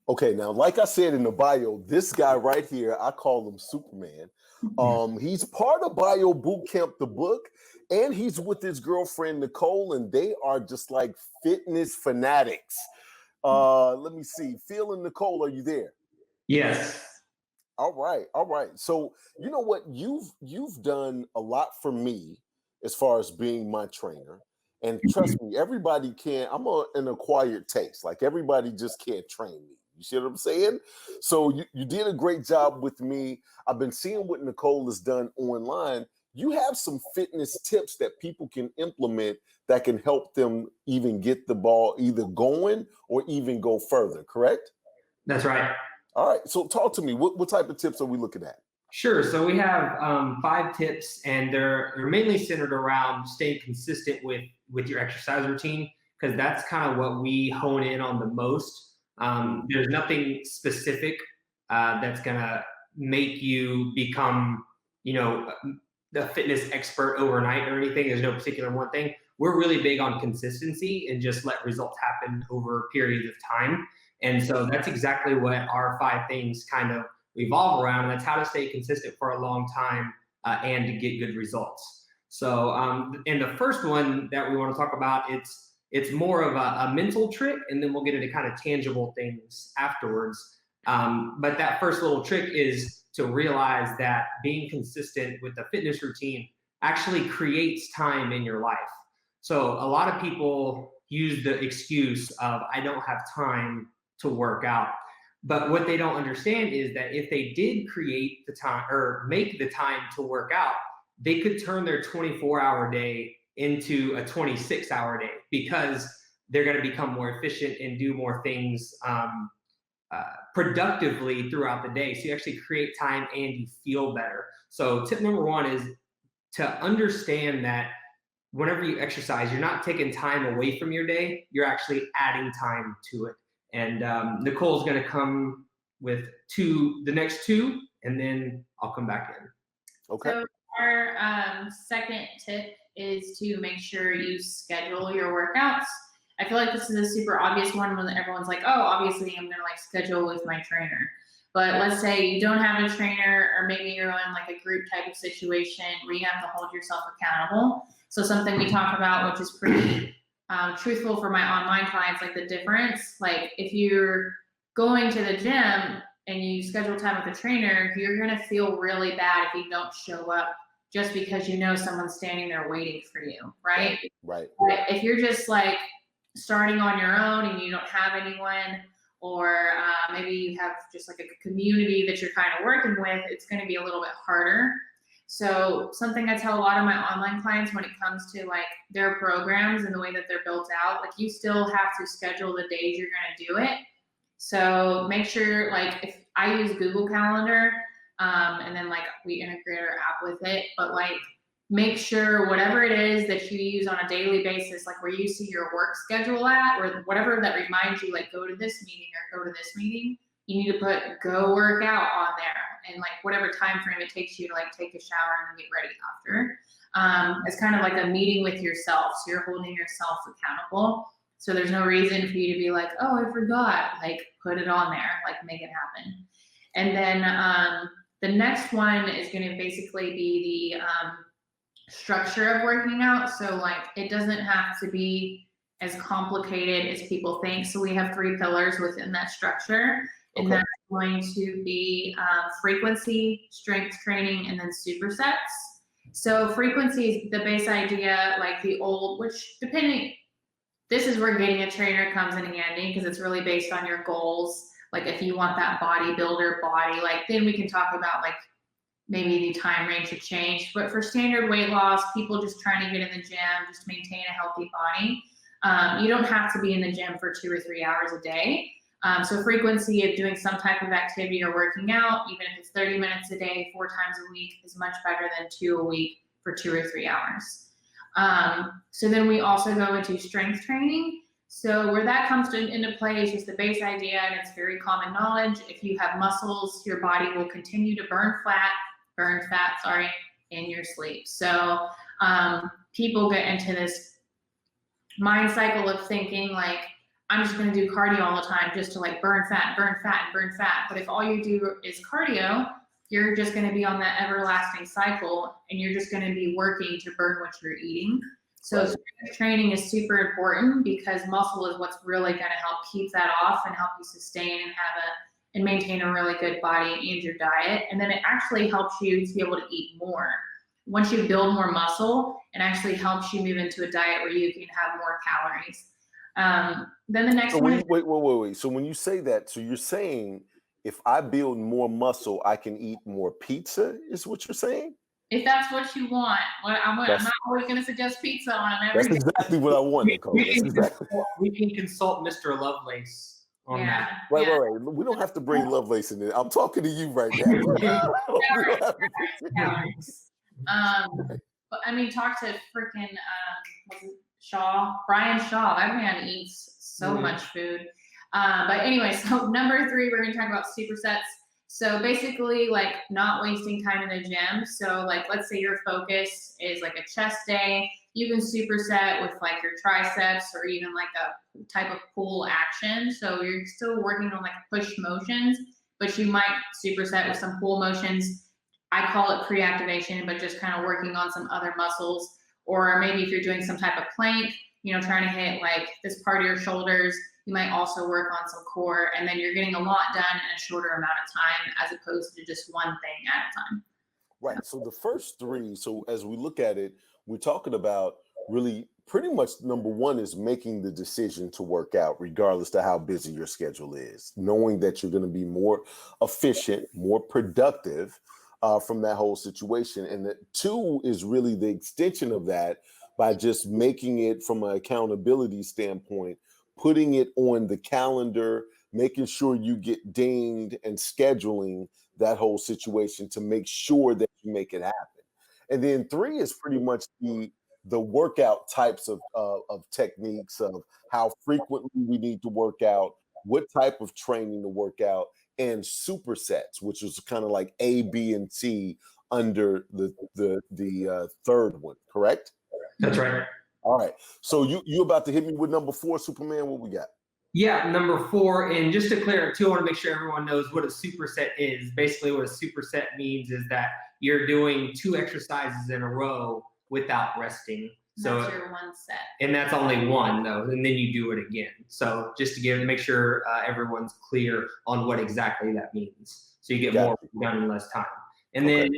Okay, now, like I said in the bio, this guy right here, I call him Superman. He's part of Bio Bootcamp, the book, and he's with his girlfriend, Nicole, and they are just like fitness fanatics. Let me see. Phil and Nicole, are you there? Yes. All right, all right. So you know what? You've done a lot for me as far as being my trainer. And trust me, everybody can't. An acquired taste. Like everybody just can't train me. You see what I'm saying? So you did a great job with me. I've been seeing what Nicole has done online. You have some fitness tips that people can implement that can help them even get the ball either going or even go further, correct? That's right. All right. So talk to me. What type of tips are we looking at? Sure. So we have 5 tips, and they're mainly centered around staying consistent with your exercise routine, because that's kind of what we hone in on the most. There's nothing specific that's gonna make you become, the fitness expert overnight or anything. There's no particular one thing. We're really big on consistency and just let results happen over periods of time. And so that's exactly what our 5 things kind of revolve around, and that's how to stay consistent for a long time and to get good results. So, and the first one that we want to talk about, it's more of a mental trick, and then we'll get into kind of tangible things afterwards. But that first little trick is to realize that being consistent with the fitness routine actually creates time in your life. So a lot of people use the excuse of, I don't have time to work out. But what they don't understand is that if they did create the time or make the time to work out, they could turn their 24-hour day into a 26-hour day, because they're going to become more efficient and do more things productively throughout the day. So you actually create time and you feel better. So tip number 1 is to understand that whenever you exercise, you're not taking time away from your day, you're actually adding time to it. And Nicole's going to come with the next 2, and then I'll come back in. Okay. So our second tip is to make sure you schedule your workouts. I feel like this is a super obvious one when everyone's like, oh, obviously I'm going to schedule with my trainer. But let's say you don't have a trainer, or maybe you're in like a group type of situation where you have to hold yourself accountable. So something we talk about, which is pretty truthful for my online clients, like the difference. Like if you're going to the gym and you schedule time with a trainer, you're going to feel really bad if you don't show up just because someone's standing there waiting for you, right? Right. But if you're just starting on your own and you don't have anyone, or maybe you have just a community that you're kind of working with, it's going to be a little bit harder. So something I tell a lot of my online clients when it comes to their programs and the way that they're built out, you still have to schedule the days you're going to do it. So make sure, if I use Google Calendar, and then we integrate our app with it, but make sure whatever it is that you use on a daily basis, where you see your work schedule at, or whatever that reminds you, go to this meeting or go to this meeting, you need to put go work out on there, and whatever time frame it takes you to take a shower and get ready after. It's kind of like a meeting with yourself. So you're holding yourself accountable. So there's no reason for you to be oh, I forgot, put it on there, make it happen. And then the next one is going to basically be the structure of working out. So it doesn't have to be as complicated as people think. So we have 3 pillars within that structure. And Okay. that's going to be frequency, strength training, and then supersets. So frequency is the base idea, the old, which this is where getting a trainer comes in handy, because it's really based on your goals. If you want that bodybuilder body, then we can talk about maybe the time range should change. But for standard weight loss, people just trying to get in the gym, just maintain a healthy body, you don't have to be in the gym for 2 or 3 hours a day. So frequency of doing some type of activity or working out, even if it's 30 minutes a day, 4 times a week, is much better than 2 a week for 2 or 3 hours. So then we also go into strength training. So where that comes into play is just the base idea, and it's very common knowledge. If you have muscles, your body will continue to burn fat, in your sleep. So people get into this mind cycle of thinking I'm just going to do cardio all the time just to like burn fat, burn fat, and burn fat. But if all you do is cardio, you're just going to be on that everlasting cycle, and you're just going to be working to burn what you're eating. So strength training is super important because muscle is what's really going to help keep that off and help you sustain and maintain a really good body and your diet. And then it actually helps you to be able to eat more. Once you build more muscle, it actually helps you move into a diet where you can have more calories. Then the next one. Wait. So when you say that, so you're saying if I build more muscle, I can eat more pizza, is what you're saying? If that's what you want. I'm not always going to suggest pizza on everything. That's exactly what I want, Nicole. We can consult Mr. Lovelace on that. Right. We don't have to bring Lovelace in there. I'm talking to you right now. But I mean, talk to freaking Brian Shaw. That man eats so much food. But anyway, so number 3, we're going to talk about supersets. So basically, like not wasting time in the gym. So like, let's say your focus is like a chest day, you can superset with like your triceps or even like a type of pull action. So you're still working on like push motions, but you might superset with some pull motions. I call it pre-activation, but just kind of working on some other muscles. Or maybe if you're doing some type of plank, trying to hit like this part of your shoulders, you might also work on some core, and then you're getting a lot done in a shorter amount of time as opposed to just one thing at a time. Right. So the first 3, so as we look at it, we're talking about really pretty much number 1 is making the decision to work out regardless of how busy your schedule is, knowing that you're going to be more efficient, more productive from that whole situation. And that 2 is really the extension of that by just making it from an accountability standpoint, putting it on the calendar, making sure you get dinged and scheduling that whole situation to make sure that you make it happen. And then 3 is pretty much the workout types of techniques of how frequently we need to work out, what type of training to work out, and supersets, which is kind of like A, B, and C under the third one, correct? That's right. All right. So you about to hit me with number 4, Superman. What we got? Yeah, number 4. And just to clear it too, I want to make sure everyone knows what a superset is. Basically, what a superset means is that you're doing 2 exercises in a row without resting. So that's your 1 set. And that's only 1 though, and then you do it again. So just to make sure everyone's clear on what exactly that means. So you get more done in less time. And then,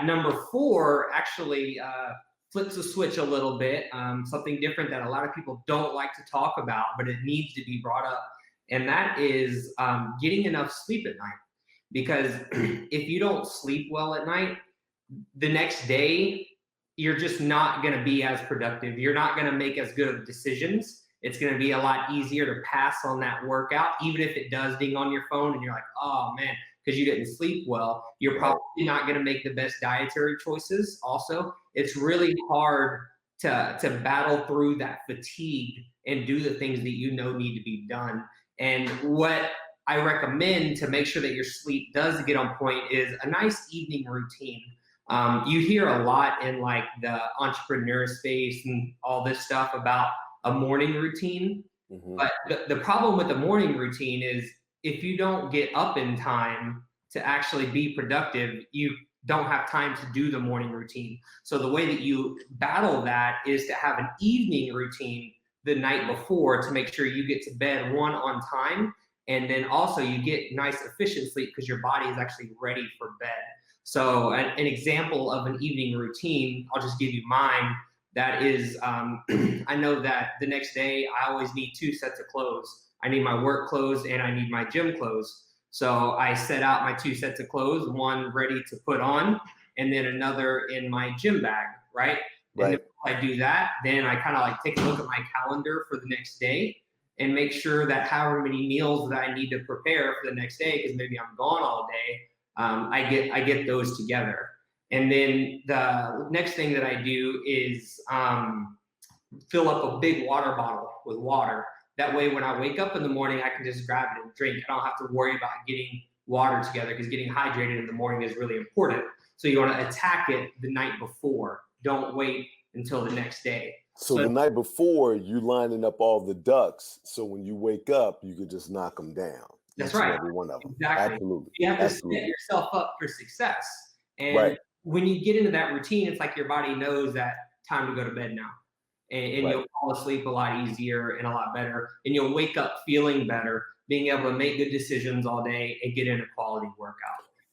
number 4 actually flips the switch a little bit, something different that a lot of people don't like to talk about, but it needs to be brought up. And that is getting enough sleep at night. Because if you don't sleep well at night, the next day, you're just not going to be as productive. You're not going to make as good of decisions. It's going to be a lot easier to pass on that workout, even if it does ding on your phone and you're like, oh man, because you didn't sleep well. You're probably not going to make the best dietary choices. Also, it's really hard to battle through that fatigue and do the things that need to be done. And what I recommend to make sure that your sleep does get on point is a nice evening routine. You hear a lot in like the entrepreneur space and all this stuff about a morning routine. But the problem with the morning routine is if you don't get up in time to actually be productive, you don't have time to do the morning routine. So the way that you battle that is to have an evening routine the night before to make sure you get to bed on time. And then also you get nice efficient sleep because your body is actually ready for bed. So an example of an evening routine, I'll just give you mine. That is, I know that the next day I always need 2 sets of clothes. I need my work clothes and I need my gym clothes. So I set out my 2 sets of clothes, one ready to put on and then another in my gym bag, right? And if I do that, then I kind of like take a look at my calendar for the next day and make sure that however many meals that I need to prepare for the next day, because maybe I'm gone all day, I get those together. And then the next thing that I do is fill up a big water bottle with water. That way, when I wake up in the morning, I can just grab it and drink. I don't have to worry about getting water together because getting hydrated in the morning is really important. So you want to attack it the night before. Don't wait until the next day. So the night before, you lining up all the ducks, so when you wake up, you could just knock them down. That's right. Every one of them. Exactly. Absolutely. You have to set yourself up for success. And right. when you get into that routine, it's like your body knows that time to go to bed now. And right. you'll fall asleep a lot easier and a lot better. And you'll wake up feeling better, being able to make good decisions all day and get in a quality workout.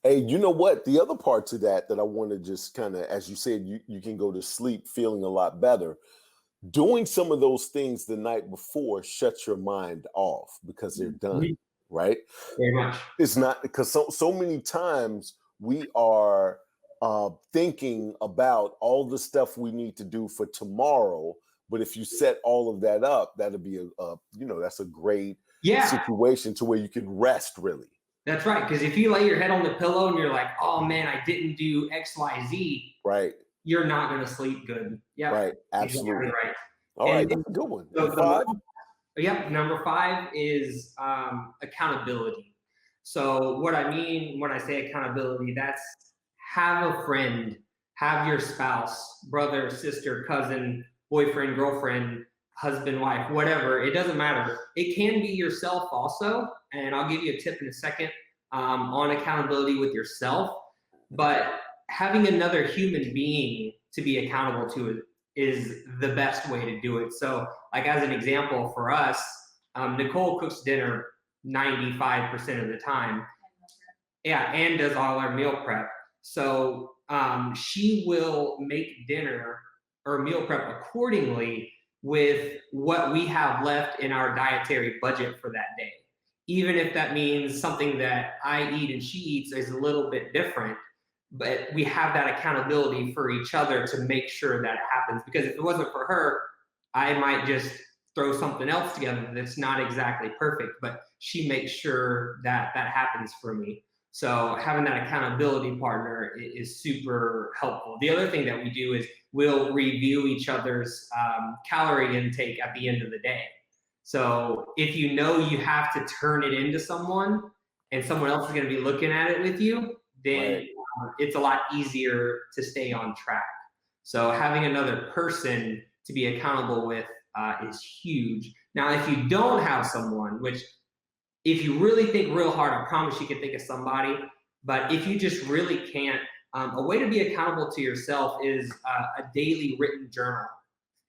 Hey, you know what? The other part to that I want to just kind of, as you said, you can go to sleep feeling a lot better. Doing some of those things the night before shuts your mind off because they're done, right? Very much. It's not because so many times we are thinking about all the stuff we need to do for tomorrow. But if you set all of that up, that'll be that's a great situation to where you can rest really. That's right. Because if you lay your head on the pillow and you're like, oh man, I didn't do X, Y, Z. Right. You're not going to sleep good. Yeah. Right. Absolutely. Exactly right. All right. That's a good one. Number 5 is accountability. So what I mean when I say accountability, that's have a friend, have your spouse, brother, sister, cousin, boyfriend, girlfriend, husband, wife, whatever. It doesn't matter. It can be yourself also. And I'll give you a tip in a second on accountability with yourself. But having another human being to be accountable to is the best way to do it. So like as an example for us, Nicole cooks dinner 95% of the time. Yeah, and does all our meal prep. So she will make dinner or meal prep accordingly with what we have left in our dietary budget for that day. Even if that means something that I eat and she eats is a little bit different, but we have that accountability for each other to make sure that it happens. Because if it wasn't for her, I might just throw something else together that's not exactly perfect, but she makes sure that that happens for me. So having that accountability partner is super helpful. The other thing that we do is we'll review each other's calorie intake at the end of the day. So if you know you have to turn it into someone and someone else is going to be looking at it with you, then it's a lot easier to stay on track. So having another person to be accountable with is huge. Now, if you don't have someone, which if you really think real hard, I promise you can think of somebody. But if you just really can't, a way to be accountable to yourself is a daily written journal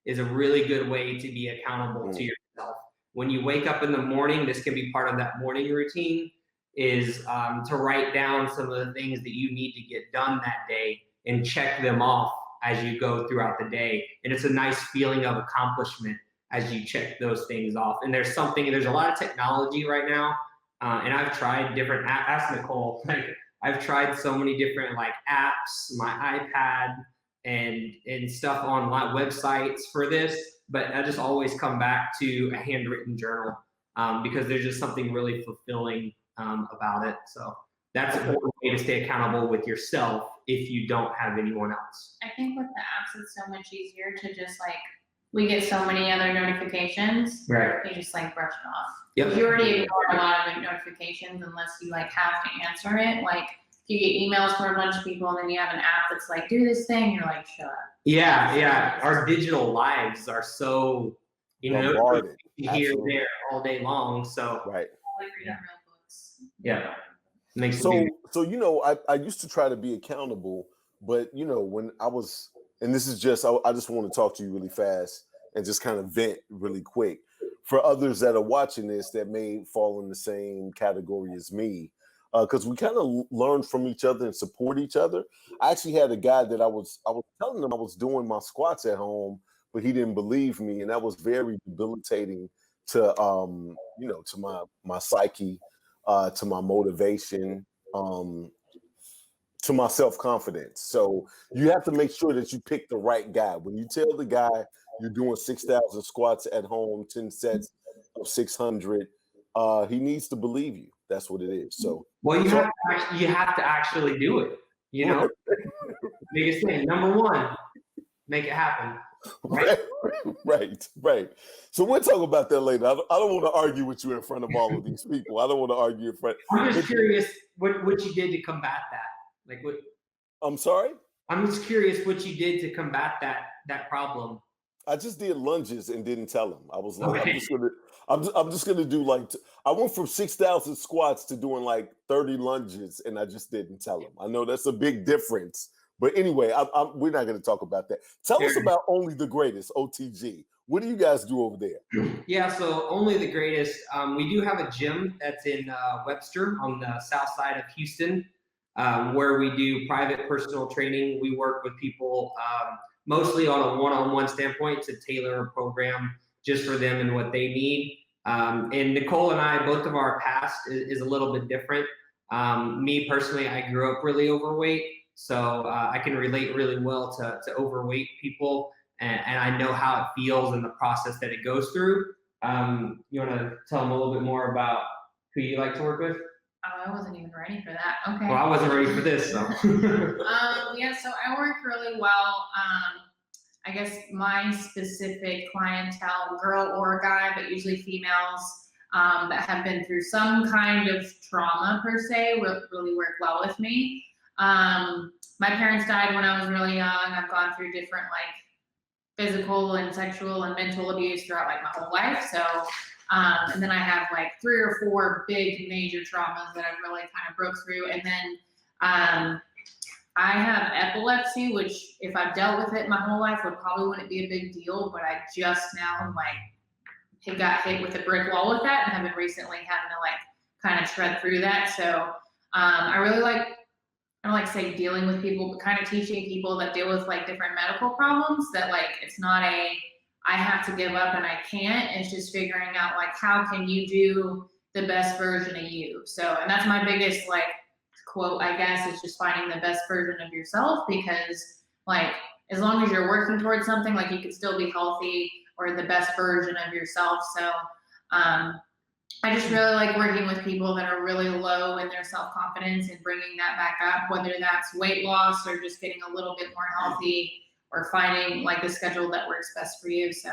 is a really good way to be accountable to yourself. When you wake up in the morning, this can be part of that morning routine, is to write down some of the things that you need to get done that day and check them off as you go throughout the day. And it's a nice feeling of accomplishment as you check those things off. And there's a lot of technology right now. And I've tried different apps. Ask Nicole, like I've tried so many different like apps, my iPad and stuff on websites for this, but I just always come back to a handwritten journal because there's just something really fulfilling about it. So that's a way to stay accountable with yourself if you don't have anyone else. I think with the apps, it's so much easier to just like, we get so many other notifications. Right. You just like brush it off. Yep. You already ignore a lot of notifications unless you like have to answer it. Like if you get emails from a bunch of people and then you have an app that's like, do this thing, you're like, shut up. Yeah. Our digital lives are so, bombarded. Here, there, all day long. So right. Like reading real books. Yeah. So I used to try to be accountable, but when I was, and this is just, I just want to talk to you really fast and just kind of vent really quick for others that are watching this that may fall in the same category as me, because we kind of learn from each other and support each other. I actually had a guy that I was telling him I was doing my squats at home, but he didn't believe me, and that was very debilitating to to my psyche, to my motivation, to my self-confidence. So you have to make sure that you pick the right guy. When you tell the guy you're doing 6,000 squats at home, 10 sets of 600, he needs to believe you. That's what it is. So you have to actually do it. Biggest thing, number one, make it happen. Right. So we'll talk about that later. I don't want to argue with you in front of all of these people. I don't want to argue in front. I'm just curious what you did to combat that. Like what? I'm sorry? I'm just curious what you did to combat that problem. I just did lunges and didn't tell him. I was like, Okay. I'm just gonna do like, I went from 6,000 squats to doing like 30 lunges, and I just didn't tell him. I know that's a big difference, but anyway, we're not gonna talk about that. Tell us about Only the Greatest, OTG. What do you guys do over there? Yeah, so Only the Greatest. We do have a gym that's in Webster on the south side of Houston, where we do private personal training. We work with people mostly on a one-on-one standpoint to tailor a program just for them and what they need. And Nicole and I, both of our past is a little bit different. Me personally, I grew up really overweight, so I can relate really well to overweight people. And I know how it feels and the process that it goes through. You want to tell them a little bit more about who you like to work with? Oh, I wasn't even ready for that. Okay. Well, I wasn't ready for this, so. Yeah, so I work really well. I guess my specific clientele, girl or guy, but usually females that have been through some kind of trauma per se, will really work well with me. My parents died when I was really young. I've gone through different physical and sexual and mental abuse throughout my whole life. So, and then I have 3 or 4 big major traumas that I've really kind of broke through. And then I have epilepsy, which if I've dealt with it my whole life probably wouldn't be a big deal, but I just now got hit with a brick wall with that and have been recently having to kind of shred through that. So I really I don't say dealing with people, but kind of teaching people that deal with different medical problems that it's not I have to give up and I can't. It's just figuring out how can you do the best version of you. So, and that's my biggest quote, I guess, is just finding the best version of yourself, because as long as you're working towards something, you can still be healthy or the best version of yourself. So I just really like working with people that are really low in their self-confidence and bringing that back up, whether that's weight loss or just getting a little bit more healthy or finding the schedule that works best for you. So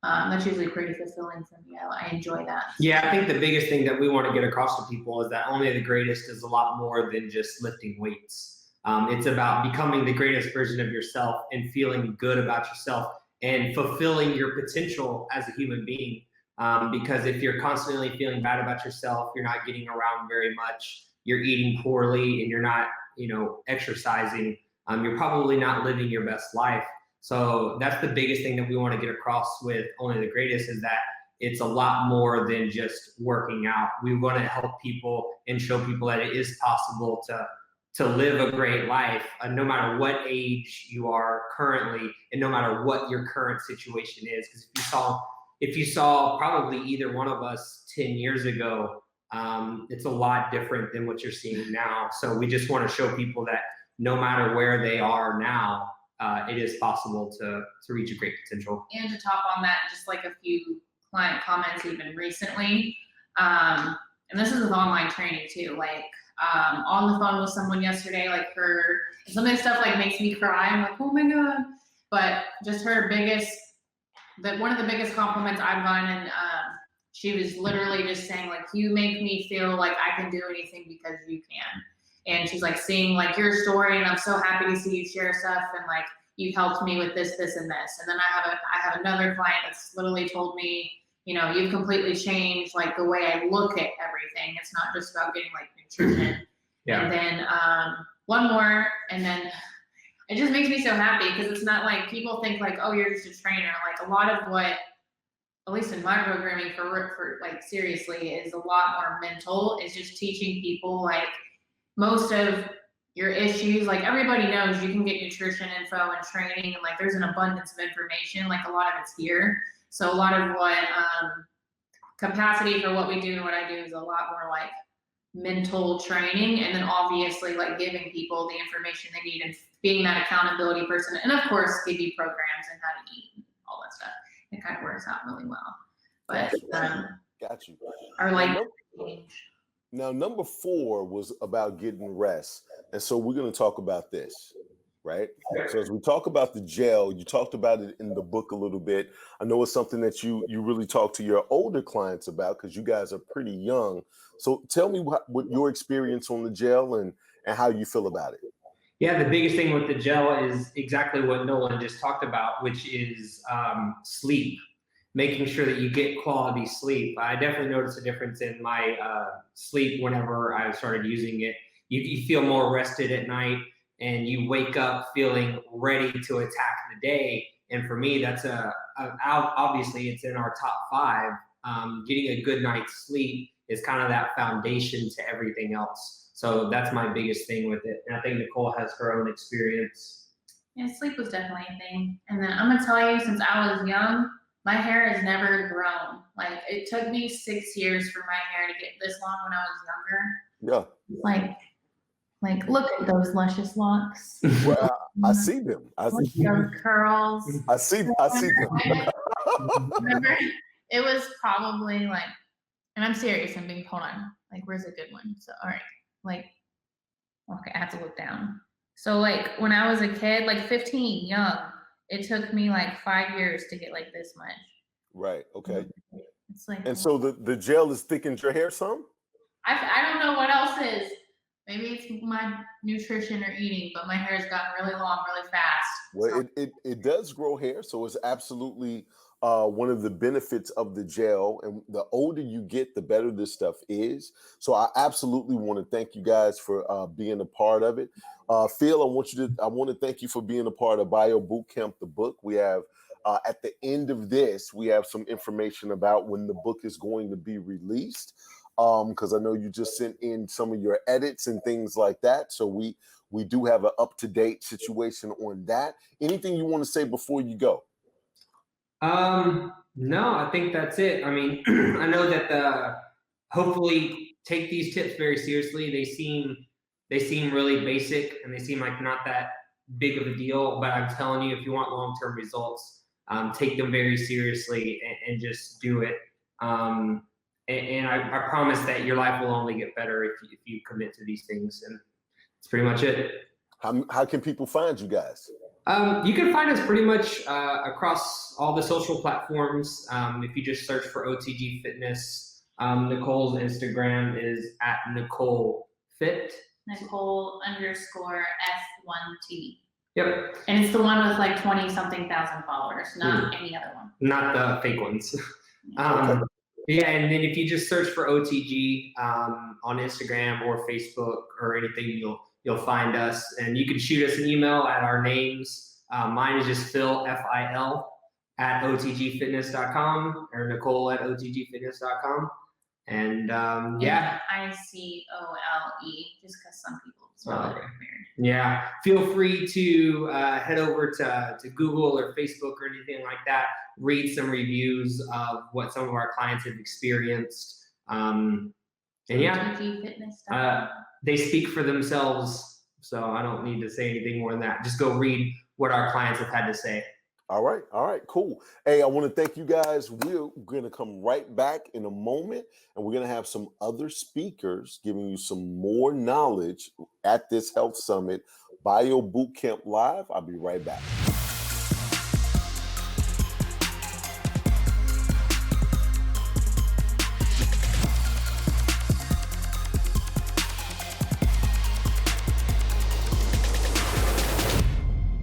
that's usually pretty fulfilling for me. I enjoy that. Yeah, I think the biggest thing that we want to get across to people is that Only the Greatest is a lot more than just lifting weights. It's about becoming the greatest version of yourself and feeling good about yourself and fulfilling your potential as a human being. Because if you're constantly feeling bad about yourself, you're not getting around very much, you're eating poorly, and you're not, exercising, you're probably not living your best life. So that's the biggest thing that we want to get across with Only the Greatest, is that it's a lot more than just working out. We want to help people and show people that it is possible to live a great life, no matter what age you are currently, and no matter what your current situation is. Because if you saw probably either one of us 10 years ago, it's a lot different than what you're seeing now. So we just want to show people that no matter where they are now, it is possible to reach a great potential. And to top on that, just a few client comments even recently. And this is with online training too. On the phone with someone yesterday, some of this stuff makes me cry. I'm oh my God. But just one of the biggest compliments I've gotten, and she was literally just saying you make me feel like I can do anything because you can. And she's seeing your story, and I'm so happy to see you share stuff, and you've helped me with this, this, and this. And then I have another client that's literally told me, you've completely changed the way I look at everything. It's not just about getting nutrition. Yeah. And then one more, and then it just makes me so happy, because it's not people think oh, you're just a trainer. A lot of what, at least in my programming for seriously, is a lot more mental. Is just teaching people most of your issues. Everybody knows you can get nutrition info and training, and there's an abundance of information. A lot of it's here. So a lot of what capacity for what we do and what I do is a lot more mental training, and then obviously giving people the information they need and being that accountability person, and of course give you programs and how to eat and all that stuff. It kind of works out really well. But got you. Our Now, number 4 was about getting rest, and so we're going to talk about this, right? So as we talk about the gel, you talked about it in the book a little bit. I know it's something that you really talk to your older clients about, because you guys are pretty young. So tell me what your experience on the gel and how you feel about it. Yeah, the biggest thing with the gel is exactly what Nolan just talked about, which is sleep. Making sure that you get quality sleep. I definitely noticed a difference in my sleep whenever I started using it. You feel more rested at night, and you wake up feeling ready to attack the day. And for me, that's obviously it's in our top 5. Getting a good night's sleep is kind of that foundation to everything else. So that's my biggest thing with it. And I think Nicole has her own experience. Yeah, sleep was definitely a thing. And then I'm gonna tell you, since I was young, my hair has never grown. Like, it took me 6 years for my hair to get this long when I was younger. Yeah. Like, look at those luscious locks. Well, I see them. Look at those curls. I see them. Remember, it was probably like, and I'm serious, I'm being, hold on. Like, where's a good one? So, all right. Like, okay, I have to look down. So, like, when I was a kid, like 15, young, it took me like 5 years to get like this much. Right. Okay. It's like, and so the gel has thickened your hair some? I don't know what else is. Maybe it's my nutrition or eating, but my hair's gotten really long, really fast. Well, it does grow hair, so it's absolutely one of the benefits of the gel. And the older you get, the better this stuff is. So I absolutely want to thank you guys for being a part of it. Phil, I want to thank you for being a part of Bio Bootcamp, the book. We have at the end of this, we have some information about when the book is going to be released. Because I know you just sent in some of your edits and things like that. So we do have an up-to-date situation on that. Anything you want to say before you go? No, I think that's it. I mean, I know that hopefully take these tips very seriously. They seem really basic, and they seem like not that big of a deal, but I'm telling you, if you want long-term results, take them very seriously and just do it. And I promise that your life will only get better if you commit to these things. And that's pretty much it. How can people find you guys? You can find us pretty much across all the social platforms. If you just search for OTG Fitness, Nicole's Instagram is @NicoleFit. Nicole_F1T. Yep. And it's the one with like 20-something thousand followers, not any other one. Not the fake ones. Okay. Yeah, and then if you just search for OTG on Instagram or Facebook or anything, you'll find us. And you can shoot us an email at our names. Mine is just Phil, F-I-L, @otgfitness.com, or Nicole @otgfitness.com. And yeah. ICOLE, just because some people spell it weird. Yeah, feel free to head over to Google or Facebook or anything like that. Read some reviews of what some of our clients have experienced. And yeah, they speak for themselves. So I don't need to say anything more than that. Just go read what our clients have had to say. All right, cool. Hey, I want to thank you guys. We're going to come right back in a moment, and we're going to have some other speakers giving you some more knowledge at this health summit, Bio Bootcamp Live. I'll be right back.